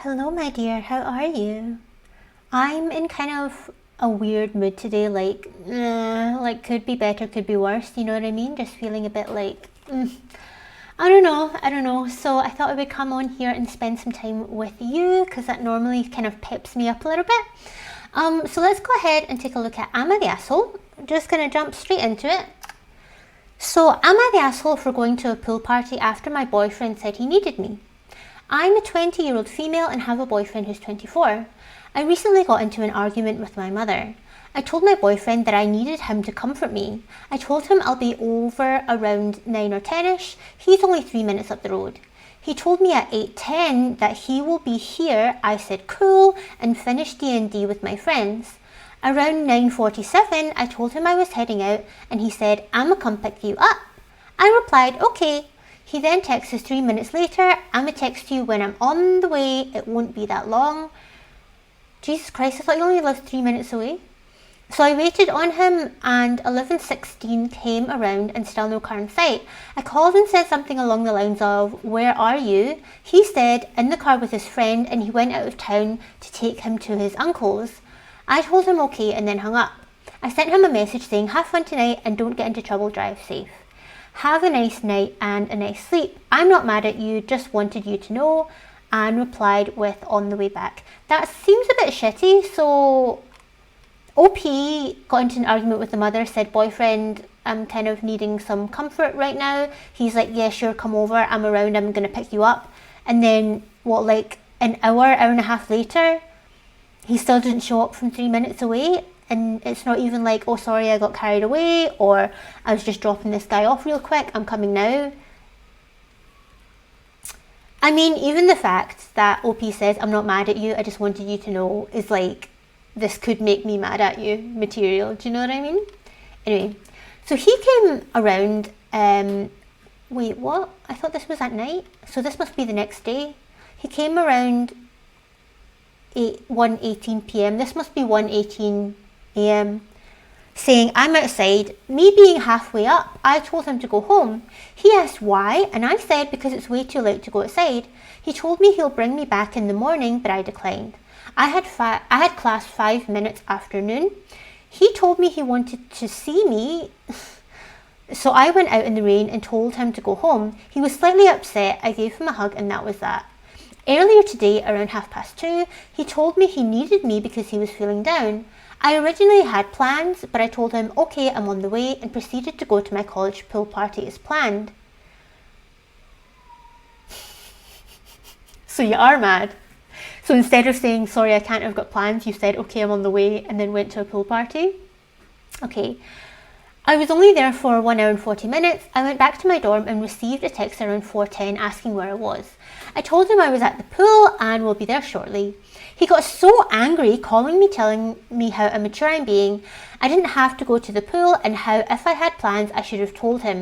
Hello, my dear. How are you? I'm in kind of a weird mood today. Like could be better, could be worse. You know what I mean? Just feeling a bit like, I don't know. So I thought I would come on here and spend some time with you because that normally kind of peps me up a little bit. So let's go ahead and take a look at Am I the Asshole? Just gonna jump straight into it. So am I the asshole for going to a pool party after my boyfriend said he needed me? I'm a 20-year-old female and have a boyfriend who's 24. I recently got into an argument with my mother. I told my boyfriend that I needed him to comfort me. I told him I'll be over around 9 or 10ish. He's only 3 minutes up the road. He told me at 8:10 that he will be here. I said cool and finished D&D with my friends. Around 9:47, I told him I was heading out and he said, I'ma come pick you up. I replied, okay. He then texts 3 minutes later, I'ma text you when I'm on the way, it won't be that long. Jesus Christ, I thought you only lived 3 minutes away. So I waited on him and 11:16 came around and still no car in sight. I called and said something along the lines of, where are you? He said, in the car with his friend, and he went out of town to take him to his uncle's. I told him okay and then hung up. I sent him a message saying, have fun tonight and don't get into trouble, drive safe. Have a nice night and a nice sleep. I'm not mad at you, just wanted you to know. And replied with on the way back. That seems a bit shitty. So OP got into an argument with the mother, said boyfriend, I'm kind of needing some comfort right now. He's like, yeah, sure, come over. I'm around, I'm going to pick you up. And then like an hour and a half later, he still didn't show up from 3 minutes away. And it's not even like, oh, sorry, I got carried away, or I was just dropping this guy off real quick, I'm coming now. I mean, even the fact that OP says, I'm not mad at you, I just wanted you to know, is like, this could make me mad at you material. Do you know what I mean? Anyway, so he came around, wait, what? I thought this was at night. So this must be the next day. He came around 1:18 p.m. This must be 1:18 a.m. saying, I'm outside. Me being halfway up, I told him to go home. He asked why, and I said because it's way too late to go outside. He told me he'll bring me back in the morning, but I declined. I had class 5 minutes after noon. He told me he wanted to see me, so I went out in the rain and told him to go home. He was slightly upset. I gave him a hug and that was that. Earlier today, around 2:30, he told me he needed me because he was feeling down. I originally had plans, but I told him, okay, I'm on the way, and proceeded to go to my college pool party as planned. So you are mad. So instead of saying, sorry, I can't, I've got plans, you said, okay, I'm on the way, and then went to a pool party. Okay. I was only there for 1 hour and 40 minutes. I went back to my dorm and received a text around 4:10 asking where I was. I told him I was at the pool and will be there shortly. He got so angry, calling me, telling me how immature I'm being. I didn't have to go to the pool and how if I had plans, I should have told him.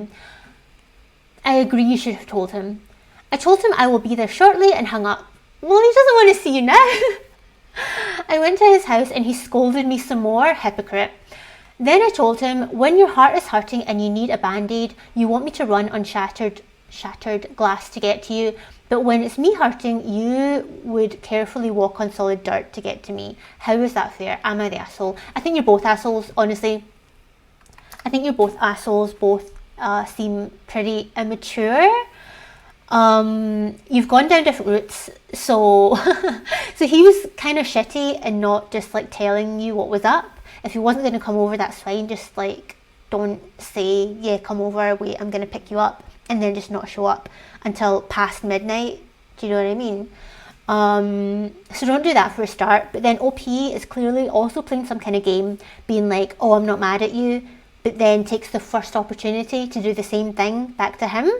I agree, you should have told him. I told him I will be there shortly and hung up. Well, he doesn't want to see you now. I went to his house and he scolded me some more, hypocrite. Then I told him, when your heart is hurting and you need a band-aid, you want me to run on shattered glass to get to you, but when it's me hurting, you would carefully walk on solid dirt to get to me. How is that fair? Am I the asshole? I think you're both assholes, honestly. I think you're both assholes. Both seem pretty immature. You've gone down different routes, so so he was kind of shitty and not just like telling you what was up. If he wasn't going to come over, that's fine. Just like, don't say, yeah, come over, wait, I'm going to pick you up, and then just not show up until past midnight. Do you know what I mean? So don't do that for a start. But then OP is clearly also playing some kind of game, being like, oh, I'm not mad at you, but then takes the first opportunity to do the same thing back to him.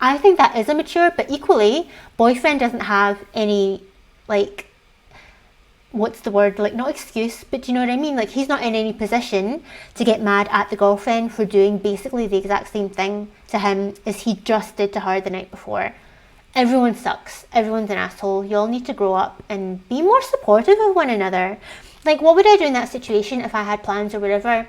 I think that is immature, but equally, boyfriend doesn't have any, like, what's the word, like, not excuse, but do you know what I mean? Like, he's not in any position to get mad at the girlfriend for doing basically the exact same thing to him as he just did to her the night before. Everyone sucks. Everyone's an asshole. You all need to grow up and be more supportive of one another. Like, what would I do in that situation if I had plans or whatever?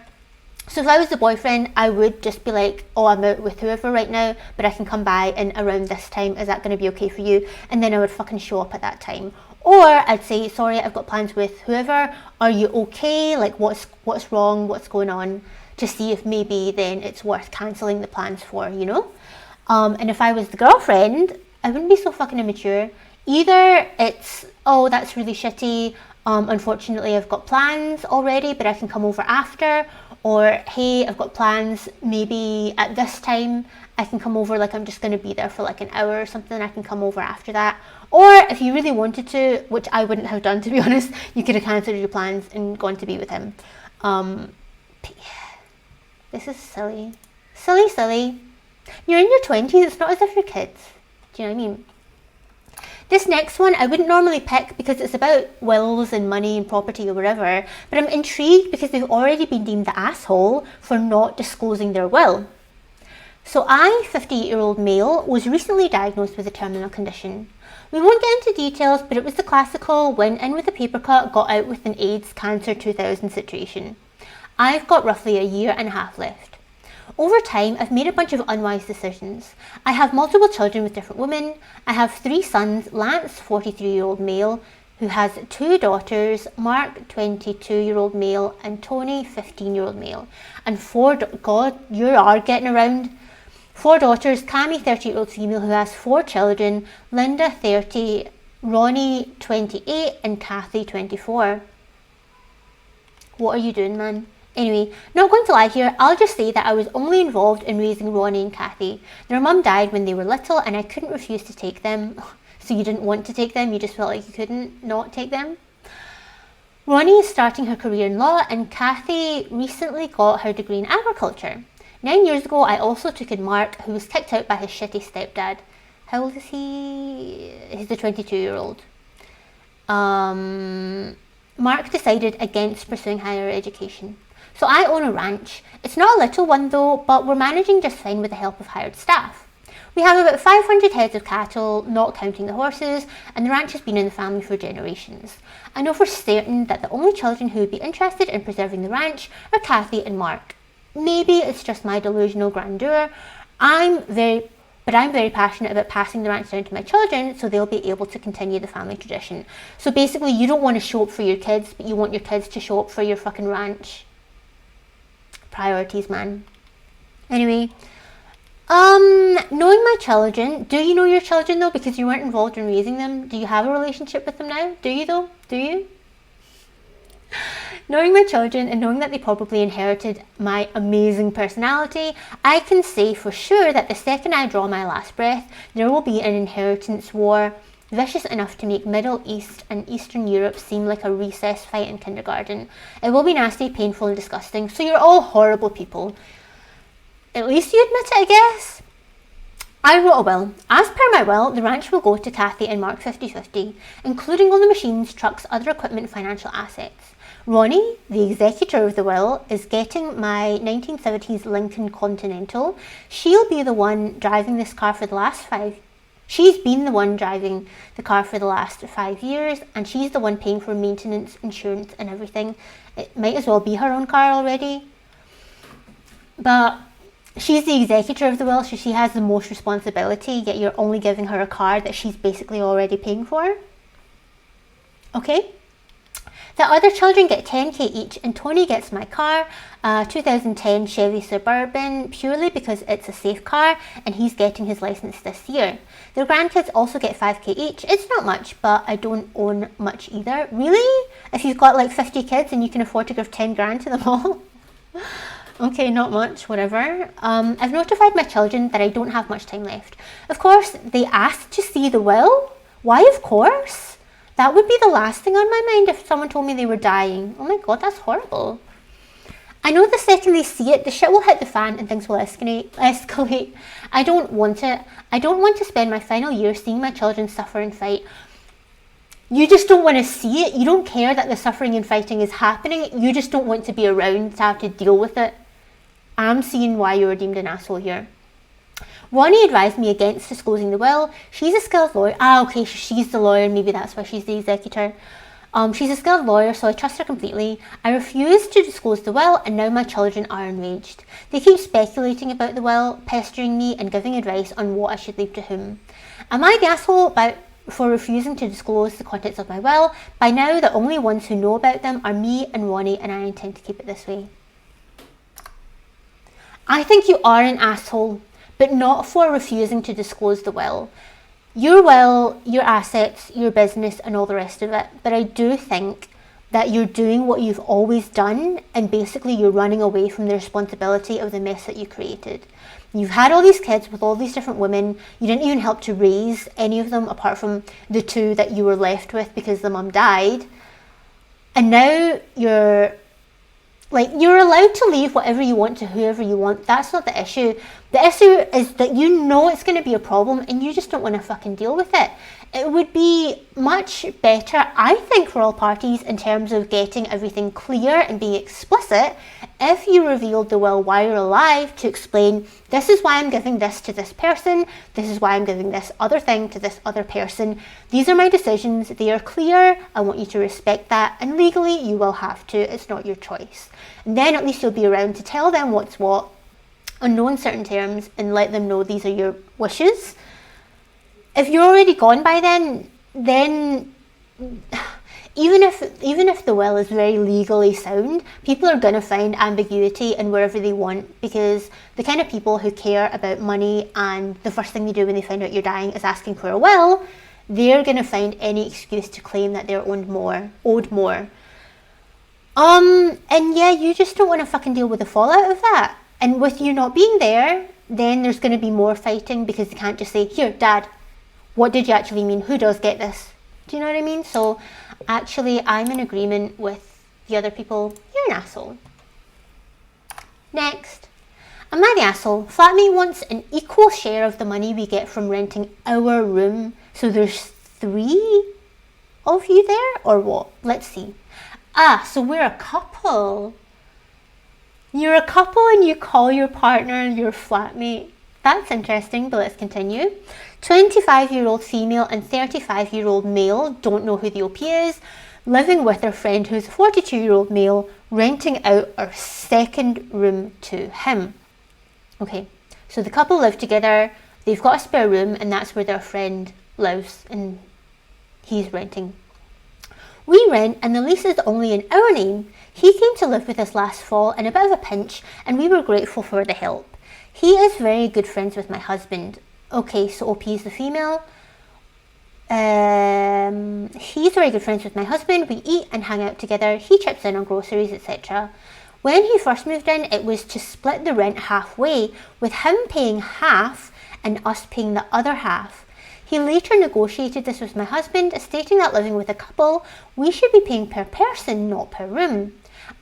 So if I was the boyfriend, I would just be like, oh, I'm out with whoever right now, but I can come by in around this time. Is that going to be okay for you? And then I would fucking show up at that time. Or I'd say, sorry, I've got plans with whoever. Are you okay? Like, what's wrong? What's going on? To see if maybe then it's worth cancelling the plans for, you know? And if I was the girlfriend, I wouldn't be so fucking immature. Either it's, oh, that's really shitty. Unfortunately, I've got plans already, but I can come over after. Or, hey, I've got plans, maybe at this time I can come over, like I'm just going to be there for like an hour or something, I can come over after that. Or if you really wanted to, which I wouldn't have done to be honest, you could have cancelled your plans and gone to be with him. This is silly. Silly. You're in your 20s, it's not as if you're kids. Do you know what I mean? This next one I wouldn't normally pick because it's about wills and money and property or whatever, but I'm intrigued because they've already been deemed the asshole for not disclosing their will. So I, 58-year-old male, was recently diagnosed with a terminal condition. We won't get into details, but it was the classical went in with a paper cut, got out with an AIDS cancer 2000 situation. I've got roughly a year and a half left. Over time, I've made a bunch of unwise decisions. I have multiple children with different women. I have 3 sons, Lance, 43-year-old male, who has 2 daughters, Mark, 22-year-old male, and Tony, 15-year-old male. And 4, God, you are getting around. 4 daughters, Cammy, 30-year-old female, who has 4 children, Linda, 30, Ronnie, 28, and Kathy, 24. What are you doing, man? Anyway, not going to lie here, I'll just say that I was only involved in raising Ronnie and Kathy. Their mum died when they were little and I couldn't refuse to take them. So you didn't want to take them, you just felt like you couldn't not take them. Ronnie is starting her career in law and Kathy recently got her degree in agriculture. 9 years ago, I also took in Mark, who was kicked out by his shitty stepdad. How old is he? He's the 22-year-old. Mark decided against pursuing higher education. So I own a ranch. It's not a little one though, but we're managing just fine with the help of hired staff. We have about 500 heads of cattle, not counting the horses, and the ranch has been in the family for generations. I know for certain that the only children who would be interested in preserving the ranch are Kathy and Mark. Maybe it's just my delusional grandeur. I'm very passionate about passing the ranch down to my children so they'll be able to continue the family tradition. So basically, you don't want to show up for your kids, but you want your kids to show up for your fucking ranch. Priorities, man. Anyway, knowing my children, do you know your children though? Because you weren't involved in raising them. Do you have a relationship with them now? Do you though? Do you? Knowing my children and knowing that they probably inherited my amazing personality, I can say for sure that the second I draw my last breath, there will be an inheritance war vicious enough to make Middle East and Eastern Europe seem like a recess fight in kindergarten. It will be nasty, painful and disgusting, so you're all horrible people. At least you admit it, I guess. I wrote a will. As per my will, the ranch will go to Kathy and Mark 50-50, including all the machines, trucks, other equipment, financial assets. Ronnie, the executor of the will, is getting my 1970s Lincoln Continental. She'll be the one driving this car for the last 5 She's been the one driving the car for the last 5 years, and she's the one paying for maintenance, insurance and everything. It might as well be her own car already. But she's the executor of the will, so she has the most responsibility, yet you're only giving her a car that she's basically already paying for. Okay? The other children get 10k each, and Tony gets my car, 2010 Chevy Suburban, purely because it's a safe car and he's getting his license this year. Their grandkids also get 5k each. It's not much, but I don't own much either. Really? If you've got like 50 kids and you can afford to give 10 grand to them all? Okay, not much, whatever. I've notified my children that I don't have much time left. Of course, they asked to see the will. Why, of course? That would be the last thing on my mind if someone told me they were dying. Oh my god, that's horrible. I know the second they see it, the shit will hit the fan and things will escalate. I don't want it. I don't want to spend my final year seeing my children suffer and fight. You just don't want to see it. You don't care that the suffering and fighting is happening. You just don't want to be around to have to deal with it. I'm seeing why you were deemed an asshole here. Ronnie advised me against disclosing the will. She's a skilled lawyer. Okay, she's the lawyer. Maybe that's why she's the executor. She's a skilled lawyer, so I trust her completely. I refused to disclose the will, and now my children are enraged. They keep speculating about the will, pestering me and giving advice on what I should leave to whom. Am I the asshole for refusing to disclose the contents of my will? By now, the only ones who know about them are me and Ronnie, and I intend to keep it this way. I think you are an asshole, but not for refusing to disclose the will. Your will, your assets, your business, and all the rest of it. But I do think that you're doing what you've always done, and basically you're running away from the responsibility of the mess that you created. You've had all these kids with all these different women. You didn't even help to raise any of them apart from the 2 that you were left with because the mum died. And now you're allowed to leave whatever you want to whoever you want. That's not the issue. The issue is that you know it's going to be a problem and you just don't want to fucking deal with it. It would be much better, I think, for all parties in terms of getting everything clear and being explicit if you revealed the will while you're alive to explain, this is why I'm giving this to this person, this is why I'm giving this other thing to this other person. These are my decisions, they are clear, I want you to respect that, and legally you will have to, it's not your choice. And then at least you'll be around to tell them what's what on no uncertain terms and let them know these are your wishes. If you're already gone by then even if the will is very legally sound, people are going to find ambiguity in wherever they want, because the kind of people who care about money and the first thing they do when they find out you're dying is asking for a will, they're going to find any excuse to claim that they're owed more. And yeah, you just don't want to fucking deal with the fallout of that. And with you not being there, then there's going to be more fighting, because you can't just say, here, Dad, what did you actually mean? Who does get this? Do you know what I mean? So actually, I'm in agreement with the other people. You're an asshole. Next. Am I the asshole? Flatmate wants an equal share of the money we get from renting our room. So there's 3 of you there, or what? Let's see. So we're a couple. You're a couple and you call your partner your flatmate. That's interesting, but let's continue. 25-year-old female and 35-year-old male, don't know who the OP is, living with their friend who's a 42-year-old male, renting out our second room to him. Okay, so the couple live together, they've got a spare room, and that's where their friend lives, and he's renting. We rent, and the lease is only in our name. He came to live with us last fall in a bit of a pinch, and we were grateful for the help. He is very good friends with my husband. Okay, so OP is the female. He's very good friends with my husband. We eat and hang out together. He chips in on groceries, etc. When he first moved in, it was to split the rent halfway, with him paying half and us paying the other half. He later negotiated this with my husband, stating that living with a couple, we should be paying per person, not per room.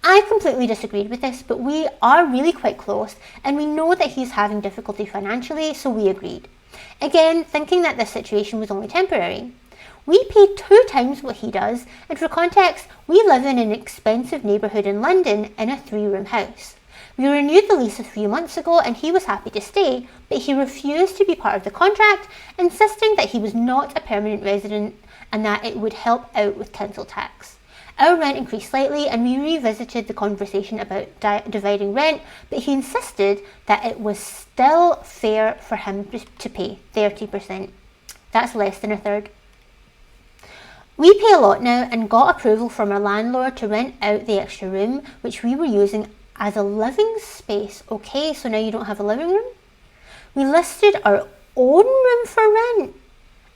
I completely disagreed with this, but we are really quite close, and we know that he's having difficulty financially, so we agreed. Again, thinking that this situation was only temporary. We pay 2 times what he does, and for context, we live in an expensive neighbourhood in London in a 3-room house. We renewed the lease a few months ago, and he was happy to stay, but he refused to be part of the contract, insisting that he was not a permanent resident and that it would help out with council tax. Our rent increased slightly, and we revisited the conversation about dividing rent, but he insisted that it was still fair for him to pay 30%. That's less than a third. We pay a lot now and got approval from our landlord to rent out the extra room, which we were using as a living space. Okay, so now you don't have a living room? We listed our own room for rent,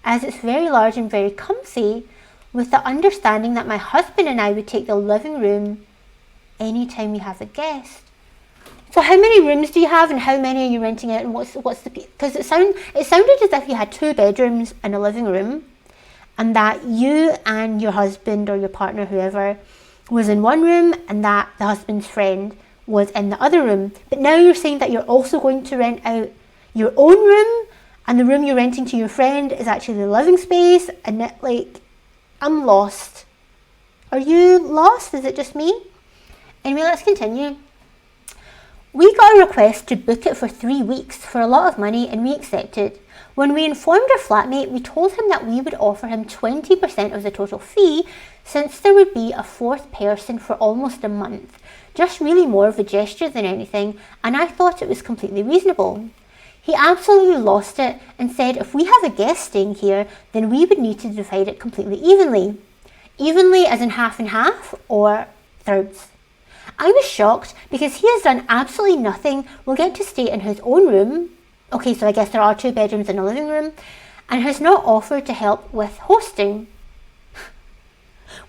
as it's very large and very comfy, with the understanding that my husband and I would take the living room anytime we have a guest. So how many rooms do you have, and how many are you renting out, and what's the, because it sounded as if you had 2 bedrooms and a living room, and that you and your husband or your partner, whoever, was in one room, and that the husband's friend was in the other room. But now you're saying that you're also going to rent out your own room, and the room you're renting to your friend is actually the living space, and that, like, I'm lost. Are you lost? Is it just me? Anyway, let's continue. We got a request to book it for 3 weeks for a lot of money, and we accepted. When we informed our flatmate, we told him that we would offer him 20% of the total fee since there would be a fourth person for almost a month. Just really more of a gesture than anything, and I thought it was completely reasonable. He absolutely lost it and said if we have a guest staying here, then we would need to divide it completely evenly. Evenly as in half and half, or thirds. I was shocked because he has done absolutely nothing. We'll get to stay in his own room. Okay, so I guess there are 2 bedrooms and a living room, and has not offered to help with hosting.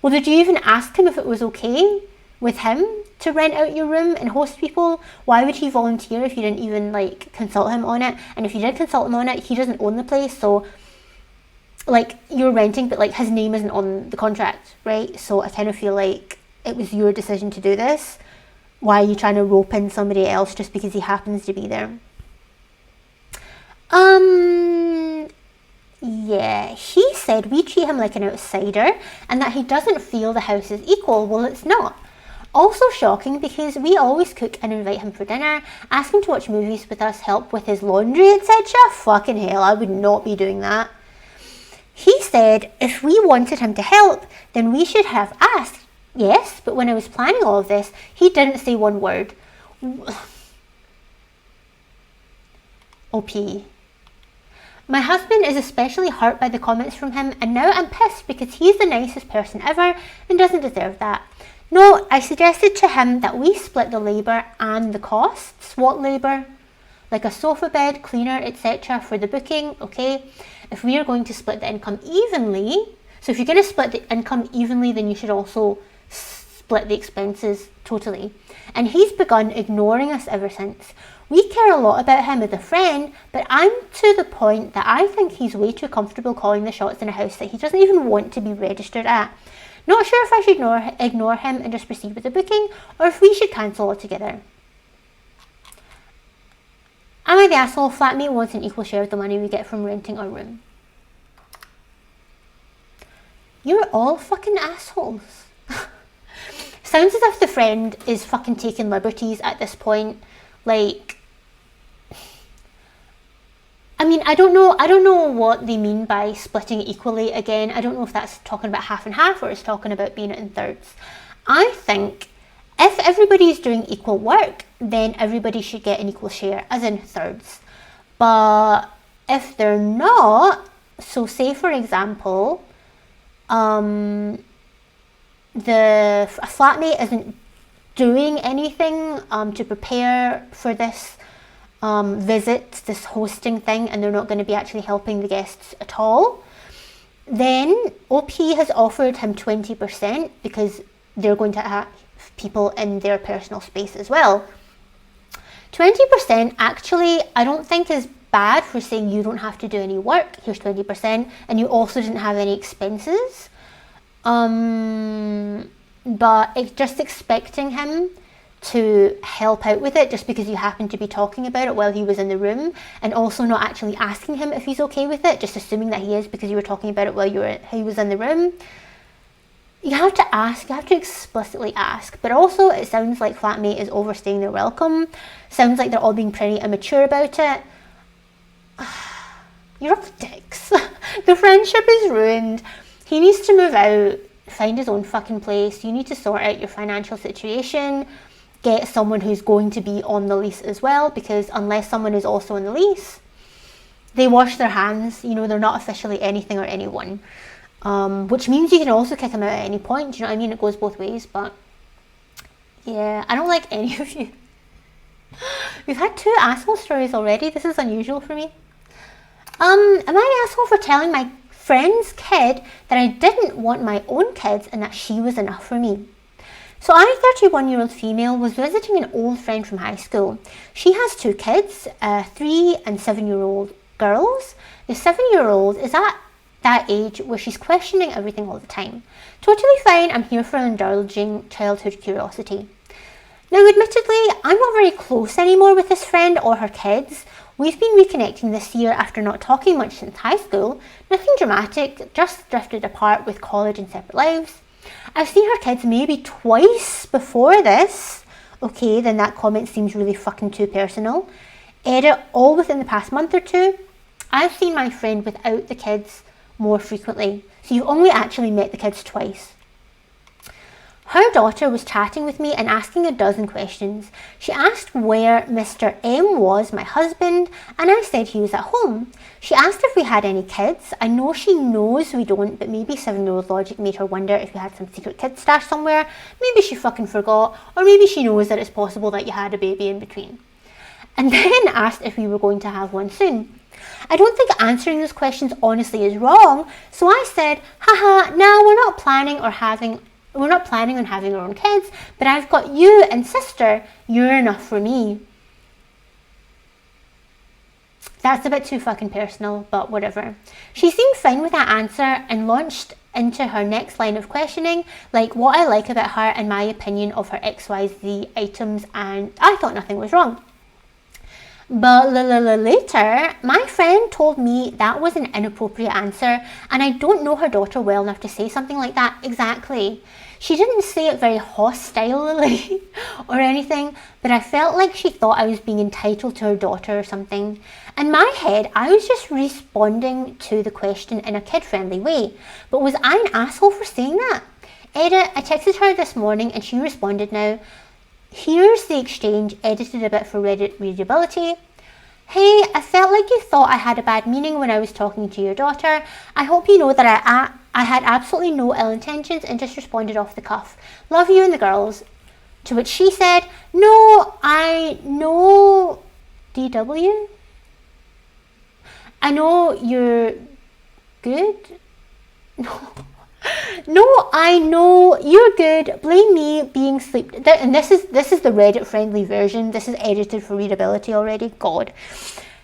Well, did you even ask him if it was okay with him to rent out your room and host people? Why would he volunteer if you didn't even like consult him on it? And if you did consult him on it, he doesn't own the place, so like you're renting, but like his name isn't on the contract, right? So I kind of feel like it was your decision to do this. Why are you trying to rope in somebody else just because he happens to be there? Yeah, he said we treat him like an outsider and that he doesn't feel the house is equal. Well, it's not. Also shocking because we always cook and invite him for dinner, ask him to watch movies with us, help with his laundry, etc. Fucking hell, I would not be doing that. He said if we wanted him to help, then we should have asked. Yes, but when I was planning all of this, he didn't say one word. OP. My husband is especially hurt by the comments from him, and now I'm pissed because he's the nicest person ever and doesn't deserve that. No, I suggested to him that we split the labour and the costs. What labour? Like a sofa bed, cleaner, etc. for the booking, okay? If we are going to split the income evenly, so if you're going to split the income evenly, then you should also split the expenses totally. And he's begun ignoring us ever since. We care a lot about him as a friend, but I'm to the point that I think he's way too comfortable calling the shots in a house that he doesn't even want to be registered at. Not sure if I should ignore him and just proceed with the booking, or if we should cancel altogether. Am I the asshole? Flatmate wants an equal share of the money we get from renting our room. You're all fucking assholes. Sounds as if the friend is fucking taking liberties at this point. Like, I mean, I don't know what they mean by splitting equally. Again, I don't know if that's talking about half and half or it's talking about being it in thirds. I think if everybody's doing equal work, then everybody should get an equal share, as in thirds. But if they're not, so say for example, a flatmate isn't doing anything to prepare for this visit, this hosting thing, and they're not going to be actually helping the guests at all, then OP has offered him 20% because they're going to have people in their personal space as well. 20% actually I don't think is bad for saying you don't have to do any work, here's 20%, and you also didn't have any expenses. But it's just expecting him to help out with it just because you happen to be talking about it while he was in the room, and also not actually asking him if he's okay with it, just assuming that he is because you were talking about it while he was in the room. You have to ask, you have to explicitly ask, but also it sounds like flatmate is overstaying their welcome. Sounds like they're all being pretty immature about it. You're all dicks. The friendship is ruined. He needs to move out, find his own fucking place. You need to sort out your financial situation. Get someone who's going to be on the lease as well, because unless someone is also on the lease, they wash their hands. You know, they're not officially anything or anyone. Which means you can also kick them out at any point. Do you know what I mean? It goes both ways, but yeah, I don't like any of you. We've had 2 asshole stories already. This is unusual for me. Am I an asshole for telling my friend's kid that I didn't want my own kids and that she was enough for me? So I, 31-year-old female, was visiting an old friend from high school. She has 2 kids, 3 and 7-year-old girls. The 7-year-old is at that age where she's questioning everything all the time. Totally fine, I'm here for indulging childhood curiosity. Now admittedly, I'm not very close anymore with this friend or her kids. We've been reconnecting this year after not talking much since high school. Nothing dramatic, just drifted apart with college and separate lives. I've seen her kids maybe twice before this. Okay, then that comment seems really fucking too personal. Edit, all within the past month or 2. I've seen my friend without the kids more frequently. So you've only actually met the kids twice. Her daughter was chatting with me and asking a dozen questions. She asked where Mr. M was, my husband, and I said he was at home. She asked if we had any kids. I know she knows we don't, but maybe 7-year-old logic made her wonder if we had some secret kid stash somewhere. Maybe she fucking forgot, or maybe she knows that it's possible that you had a baby in between. And then asked if we were going to have one soon. I don't think answering those questions honestly is wrong, so I said, haha, no, we're not planning on having our own kids, but I've got you and sister. You're enough for me. That's a bit too fucking personal, but whatever. She seemed fine with that answer and launched into her next line of questioning, like what I like about her and my opinion of her XYZ items, and I thought nothing was wrong. But later, my friend told me that was an inappropriate answer, and I don't know her daughter well enough to say something like that exactly. She didn't say it very hostilely or anything, but I felt like she thought I was being entitled to her daughter or something. In my head, I was just responding to the question in a kid-friendly way. But was I an asshole for saying that? Edit, I texted her this morning and she responded now. Here's the exchange, edited a bit for Reddit readability. Hey, I felt like you thought I had a bad meaning when I was talking to your daughter. I hope you know that I had absolutely no ill intentions and just responded off the cuff. Love you and the girls. To which she said, no, I know DW. I know you're good. No, I know you're good. Blame me being sleep. And this is the Reddit friendly version. This is edited for readability already. God,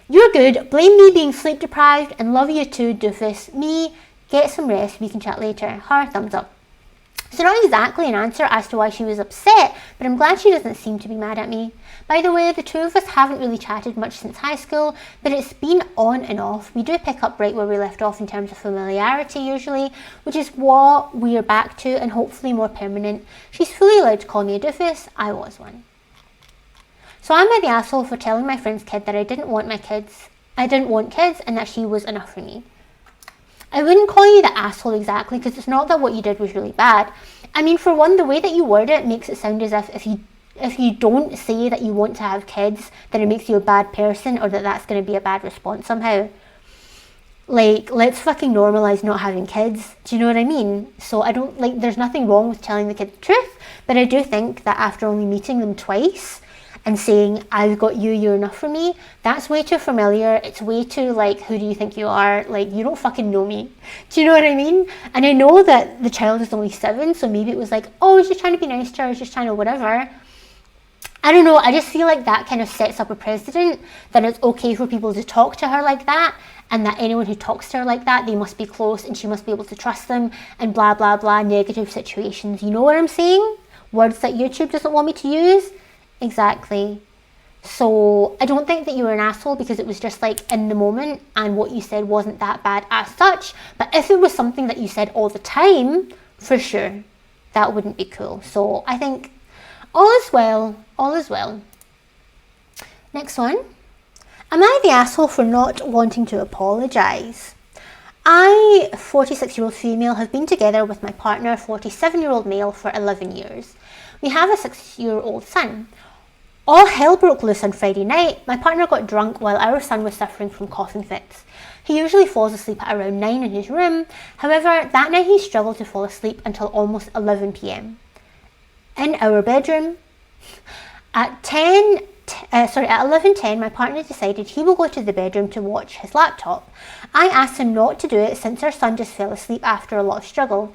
you're good. Blame me being sleep deprived and love you too, doofus. Me, get some rest. We can chat later. Her thumbs up. So not exactly an answer as to why she was upset, but I'm glad she doesn't seem to be mad at me. By the way, the two of us haven't really chatted much since high school, but it's been on and off. We do pick up right where we left off in terms of familiarity usually, which is what we are back to and hopefully more permanent. She's fully allowed to call me a doofus. I was one. So am I the asshole for telling my friend's kid that I didn't want kids and that she was enough for me? I wouldn't call you the asshole exactly, because it's not that what you did was really bad. I mean, for one, the way that you word it makes it sound as if you don't say that you want to have kids, then it makes you a bad person, or that's going to be a bad response somehow. Like, let's fucking normalize not having kids. Do you know what I mean? So there's nothing wrong with telling the kid the truth, but I do think that after only meeting them twice and saying, I've got you, you're enough for me, that's way too familiar. It's way too, who do you think you are? You don't fucking know me. Do you know what I mean? And I know that the child is only 7, so maybe it was oh, I was just trying to be nice to her, I was just trying to whatever. I don't know, I just feel like that kind of sets up a precedent that it's okay for people to talk to her like that, and that anyone who talks to her like that, they must be close and she must be able to trust them, and blah, blah, blah, negative situations. You know what I'm saying? Words that YouTube doesn't want me to use? Exactly. So I don't think that you were an asshole because it was just in the moment and what you said wasn't that bad as such. But if it was something that you said all the time, for sure, that wouldn't be cool. So I think all is well, all is well. Next one. Am I the asshole for not wanting to apologise? I, 46-year-old female, have been together with my partner, 47-year-old male, for 11 years. We have a 6-year-old son. All hell broke loose on Friday night. My partner got drunk while our son was suffering from coughing fits. He usually falls asleep at around 9 in his room. However, that night he struggled to fall asleep until almost 11 p.m. In our bedroom. At 11:10, my partner decided he will go to the bedroom to watch his laptop. I asked him not to do it since our son just fell asleep after a lot of struggle.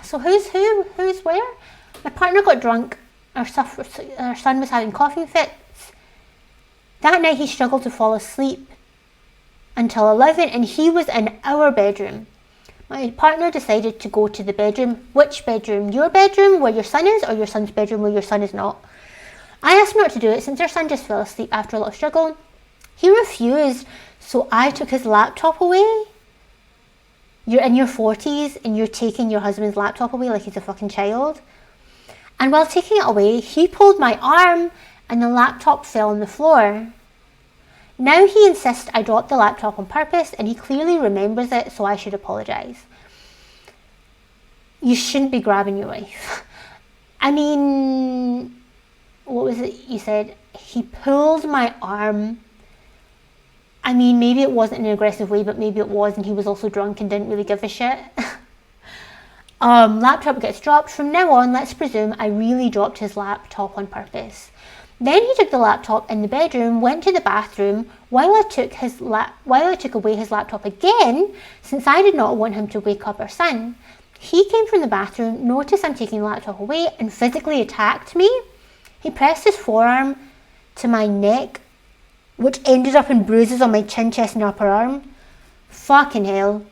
So who's where? My partner got drunk. Our son was having coughing fits. That night he struggled to fall asleep until 11 and he was in our bedroom. My partner decided to go to the bedroom. Which bedroom? Your bedroom where your son is, or your son's bedroom where your son is not? I asked him not to do it since our son just fell asleep after a lot of struggle. He refused, so I took his laptop away. You're in your 40s and you're taking your husband's laptop away like he's a fucking child. And while taking it away, he pulled my arm and the laptop fell on the floor. Now he insists I dropped the laptop on purpose, and he clearly remembers it, so I should apologise. You shouldn't be grabbing your wife. I mean, what was it you said? He pulled my arm. I mean, maybe it wasn't in an aggressive way, but maybe it was, and he was also drunk and didn't really give a shit. Laptop gets dropped. From now on, let's presume I really dropped his laptop on purpose. Then he took the laptop in the bedroom, went to the bathroom while I took away his laptop again, since I did not want him to wake up our son. He came from the bathroom, noticed I'm taking the laptop away, and physically attacked me. He pressed his forearm to my neck, which ended up in bruises on my chin, chest, and upper arm. Fucking hell.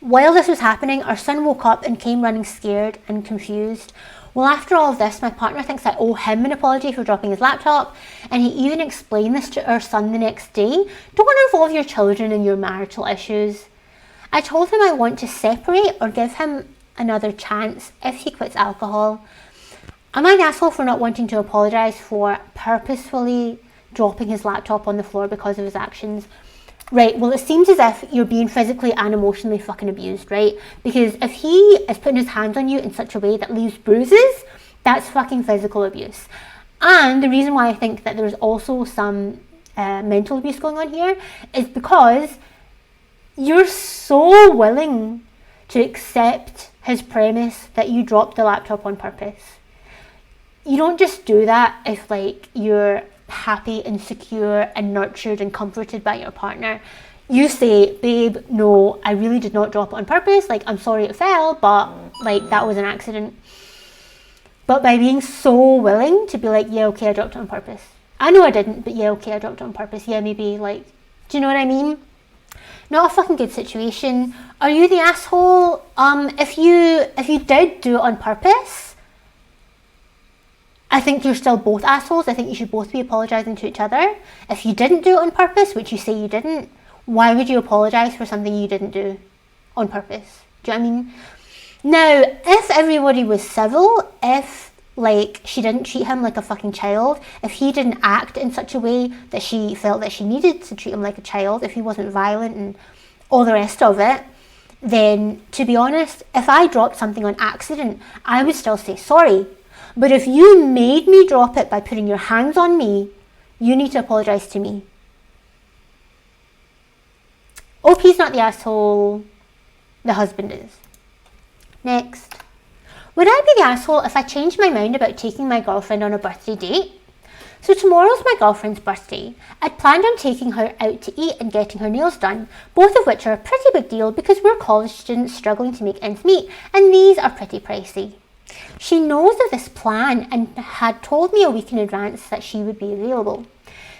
While this was happening, our son woke up and came running scared and confused. Well, after all of this, my partner thinks I owe him an apology for dropping his laptop, and he even explained this to our son the next day. Don't involve your children in your marital issues. I told him I want to separate or give him another chance if he quits alcohol. Am I the asshole for not wanting to apologise for purposefully dropping his laptop on the floor because of his actions? Right, well, it seems as if you're being physically and emotionally fucking abused, right? Because if he is putting his hands on you in such a way that leaves bruises, that's fucking physical abuse. And the reason why I think that there's also some mental abuse going on here is because you're so willing to accept his premise that you dropped the laptop on purpose. You don't just do that if, like, you're happy and secure and nurtured and comforted by your partner. You say, babe, no, I really did not drop it on purpose. Like, I'm sorry it fell, but, like, that was an accident. But by being so willing to be like, yeah, okay, I dropped it on purpose. I know I didn't, but yeah, okay, I dropped it on purpose. Yeah, maybe, like, do you know what I mean? Not a fucking good situation. Are you the asshole? If you did do it on purpose, I think you're still both assholes. I think you should both be apologising to each other. If you didn't do it on purpose, which you say you didn't, why would you apologise for something you didn't do on purpose? Do you know what I mean? Now, if everybody was civil, if, like, she didn't treat him like a fucking child, if he didn't act in such a way that she felt that she needed to treat him like a child, if he wasn't violent and all the rest of it, then, to be honest, if I dropped something on accident, I would still say sorry. But if you made me drop it by putting your hands on me, you need to apologise to me. OP's not the asshole, the husband is. Next. Would I be the asshole if I changed my mind about taking my girlfriend on a birthday date? So tomorrow's my girlfriend's birthday. I'd planned on taking her out to eat and getting her nails done, both of which are a pretty big deal because we're college students struggling to make ends meet, and these are pretty pricey. She knows of this plan and had told me a week in advance that she would be available.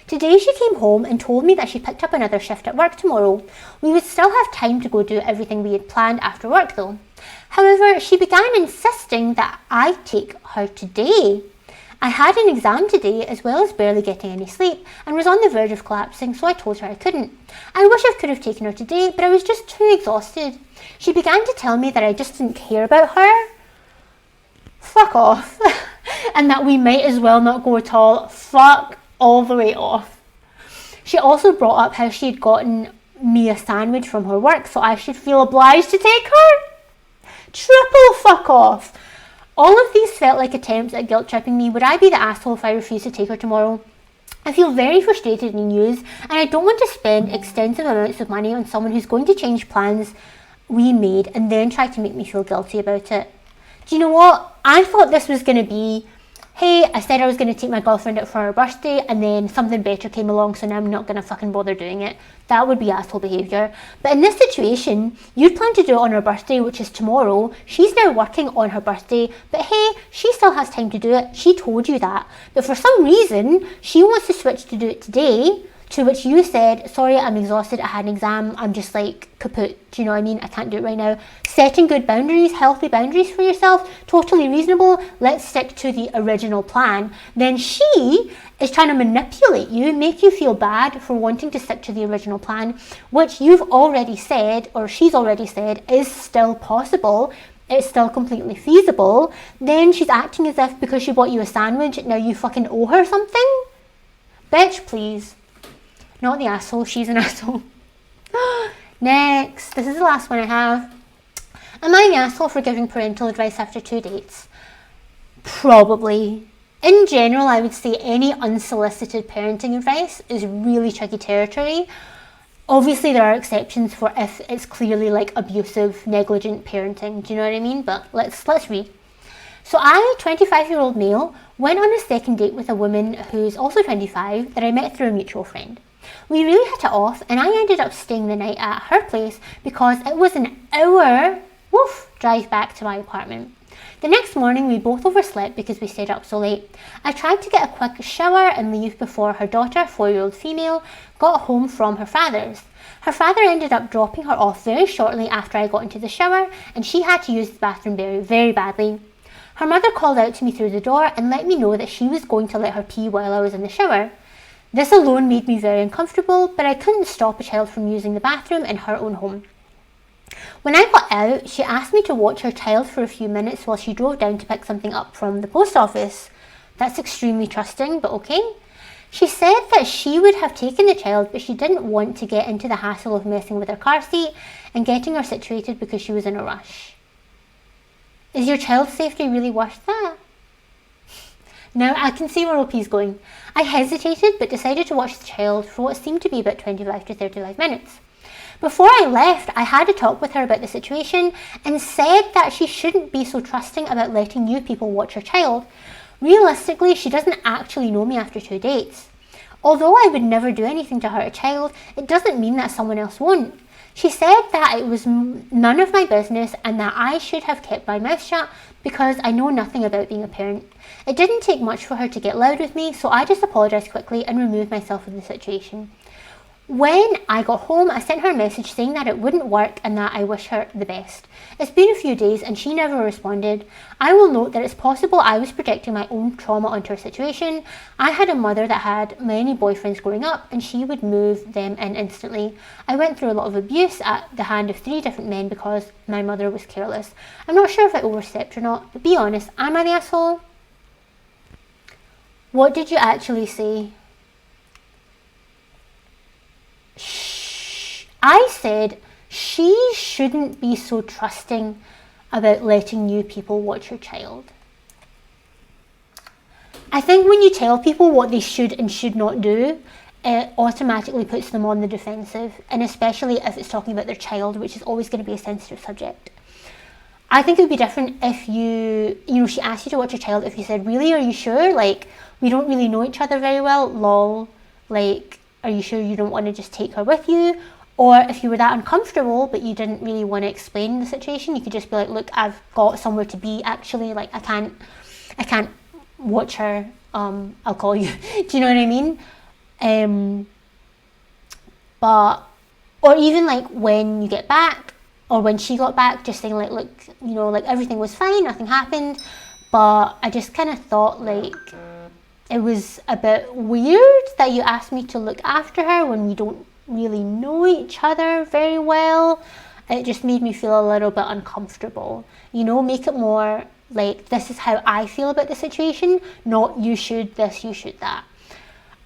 Today she came home and told me that she picked up another shift at work tomorrow. We would still have time to go do everything we had planned after work though. However, she began insisting that I take her today. I had an exam today as well as barely getting any sleep and was on the verge of collapsing, so I told her I couldn't. I wish I could have taken her today, but I was just too exhausted. She began to tell me that I just didn't care about her. Fuck off. And that we might as well not go at all. Fuck all the way off. She also brought up how she had gotten me a sandwich from her work, so I should feel obliged to take her. Triple fuck off. All of these felt like attempts at guilt tripping me. Would I be the asshole if I refused to take her tomorrow? I feel very frustrated and used, and I don't want to spend extensive amounts of money on someone who's going to change plans we made and then try to make me feel guilty about it. Do you know what? I thought this was going to be, hey, I said I was going to take my girlfriend out for her birthday and then something better came along, so now I'm not going to fucking bother doing it. That would be asshole behaviour. But in this situation, you'd planned to do it on her birthday, which is tomorrow. She's now working on her birthday, but hey, she still has time to do it. She told you that. But for some reason, she wants to switch to do it today, to which you said, sorry, I'm exhausted, I had an exam, I'm just like kaput, do you know what I mean? I can't do it right now. Setting good boundaries, healthy boundaries for yourself, totally reasonable. Let's stick to the original plan. Then she is trying to manipulate you, make you feel bad for wanting to stick to the original plan, which you've already said, or she's already said, is still possible. It's still completely feasible. Then she's acting as if because she bought you a sandwich, now you fucking owe her something? Bitch, please. Not the asshole, she's an asshole. Next, this is the last one I have. Am I the asshole for giving parental advice after 2 dates? Probably. In general, I would say any unsolicited parenting advice is really tricky territory. Obviously, there are exceptions for if it's clearly like abusive, negligent parenting. Do you know what I mean? But let's read. So I, 25-year-old male, went on a second date with a woman who's also 25 that I met through a mutual friend. We really hit it off, and I ended up staying the night at her place because it was an hour drive back to my apartment. The next morning we both overslept because we stayed up so late. I tried to get a quick shower and leave before her daughter, 4-year-old female, got home from her father's. Her father ended up dropping her off very shortly after I got into the shower, and she had to use the bathroom very, very badly. Her mother called out to me through the door and let me know that she was going to let her pee while I was in the shower. This alone made me very uncomfortable, but I couldn't stop a child from using the bathroom in her own home. When I got out, she asked me to watch her child for a few minutes while she drove down to pick something up from the post office. That's extremely trusting, but okay. She said that she would have taken the child, but she didn't want to get into the hassle of messing with her car seat and getting her situated because she was in a rush. Is your child's safety really worth that? Now I can see where OP's going. I hesitated but decided to watch the child for what seemed to be about 25 to 35 minutes. Before I left, I had a talk with her about the situation and said that she shouldn't be so trusting about letting new people watch her child. Realistically, she doesn't actually know me after 2 dates. Although I would never do anything to hurt a child, it doesn't mean that someone else won't. She said that it was none of my business and that I should have kept my mouth shut because I know nothing about being a parent. It didn't take much for her to get loud with me, so I just apologised quickly and removed myself from the situation. When I got home, I sent her a message saying that it wouldn't work and that I wish her the best. It's been a few days and she never responded. I will note that it's possible I was projecting my own trauma onto her situation. I had a mother that had many boyfriends growing up and she would move them in instantly. I went through a lot of abuse at the hand of 3 different men because my mother was careless. I'm not sure if I overstepped or not, but be honest, am I the asshole? What did you actually say? I said she shouldn't be so trusting about letting new people watch her child. I think when you tell people what they should and should not do, it automatically puts them on the defensive, and especially if it's talking about their child, which is always going to be a sensitive subject. I think it would be different if she asked you to watch your child, if you said, really, are you sure? Like, we don't really know each other very well, lol. Like, are you sure you don't want to just take her with you? Or if you were that uncomfortable but you didn't really want to explain the situation, you could just be like, look, I've got somewhere to be actually, like I can't watch her, I'll call you. Do you know what I mean? Or even like when you get back, or when she got back, just saying like, look, like everything was fine, nothing happened, but I just kind of thought like it was a bit weird that you asked me to look after her when we don't really know each other very well. It just made me feel a little bit uncomfortable. Make it more like, this is how I feel about the situation, not you should this, you should that.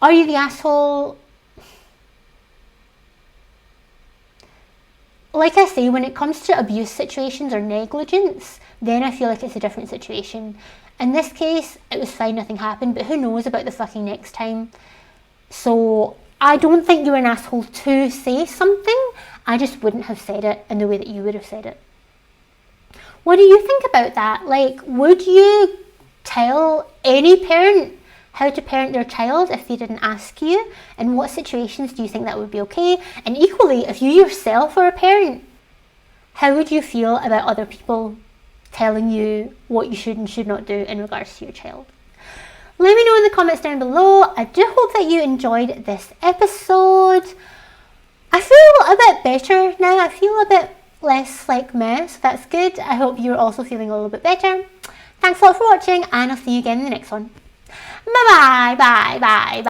Are you the asshole? Like I say, when it comes to abuse situations or negligence, then I feel like it's a different situation. In this case, it was fine, nothing happened, but who knows about the fucking next time. So I don't think you're an asshole to say something. I just wouldn't have said it in the way that you would have said it. What do you think about that? Like, would you tell any parent how to parent their child if they didn't ask you? In what situations do you think that would be okay? And equally, if you yourself are a parent, how would you feel about other people telling you what you should and should not do in regards to your child? Let me know in the comments down below. I do hope that you enjoyed this episode. I feel a bit better now. I feel a bit less like meh, so that's good. I hope you're also feeling a little bit better. Thanks a lot for watching, and I'll see you again in the next one. Bye bye, bye, bye, bye.